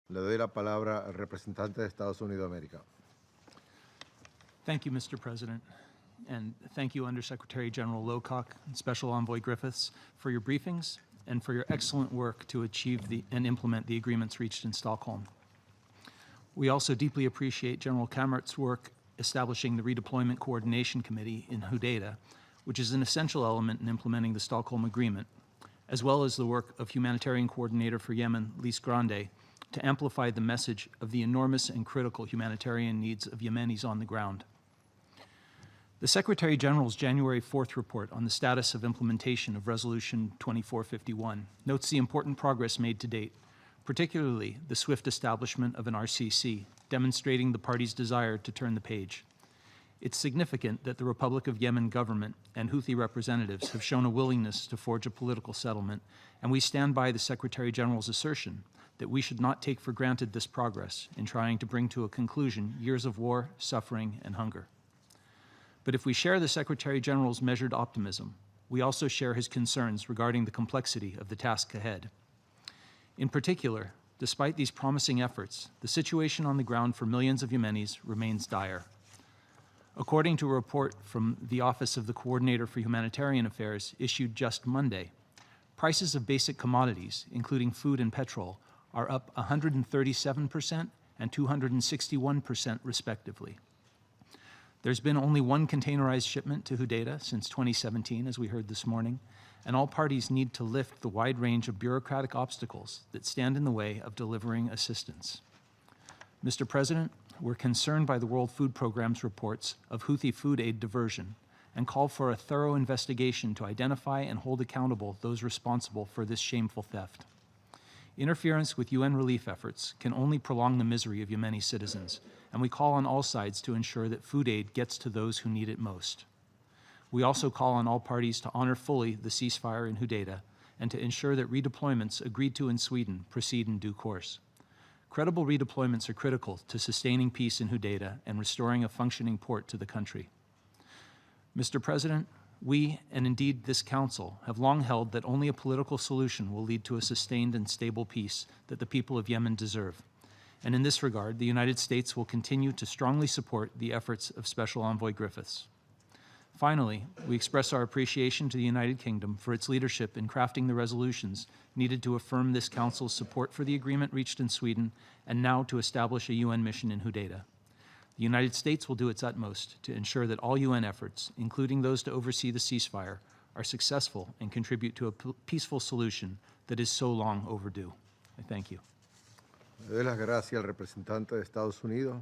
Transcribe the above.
Le doy la palabra al representante de Estados Unidos de América. Thank you, Mr. President, and thank you, Undersecretary General Lowcock and Special Envoy Griffiths, for your briefings and for your excellent work to achieve and implement the agreements reached in Stockholm. We also deeply appreciate General Kammert's work establishing the Redeployment Coordination Committee in Hudaydah, which is an essential element in implementing the Stockholm Agreement, as well as the work of Humanitarian Coordinator for Yemen, Lise Grande, to amplify the message of the enormous and critical humanitarian needs of Yemenis on the ground. The Secretary General's January 4th report on the status of implementation of Resolution 2451 notes the important progress made to date, particularly the swift establishment of an RCC, demonstrating the parties' desire to turn the page. It's significant that the Republic of Yemen government and Houthi representatives have shown a willingness to forge a political settlement, and we stand by the Secretary General's assertion that we should not take for granted this progress in trying to bring to a conclusion years of war, suffering, and hunger. But if we share the Secretary General's measured optimism, we also share his concerns regarding the complexity of the task ahead. In particular, despite these promising efforts, the situation on the ground for millions of Yemenis remains dire. According to a report from the Office of the Coordinator for Humanitarian Affairs issued just Monday, prices of basic commodities, including food and petrol, are up 137% and 261% respectively. There's been only one containerized shipment to Hudaydah since 2017, as we heard this morning, and all parties need to lift the wide range of bureaucratic obstacles that stand in the way of delivering assistance. Mr. President, we're concerned by the World Food Programme's reports of Houthi food aid diversion and call for a thorough investigation to identify and hold accountable those responsible for this shameful theft. Interference with UN relief efforts can only prolong the misery of Yemeni citizens, and we call on all sides to ensure that food aid gets to those who need it most. We also call on all parties to honor fully the ceasefire in Hudaydah and to ensure that redeployments agreed to in Sweden proceed in due course. Credible redeployments are critical to sustaining peace in Hudaydah and restoring a functioning port to the country. Mr. President, we, and indeed this Council, have long held that only a political solution will lead to a sustained and stable peace that the people of Yemen deserve. And in this regard, the United States will continue to strongly support the efforts of Special Envoy Griffiths. Finally, we express our appreciation to the United Kingdom for its leadership in crafting the resolutions needed to affirm this Council's support for the agreement reached in Sweden and now to establish a UN mission in Hudaydah. The United States will do its utmost to ensure that all UN efforts, including those to oversee the ceasefire, are successful and contribute to a peaceful solution that is so long overdue. I thank you. Le doy las gracias al representante de Estados Unidos.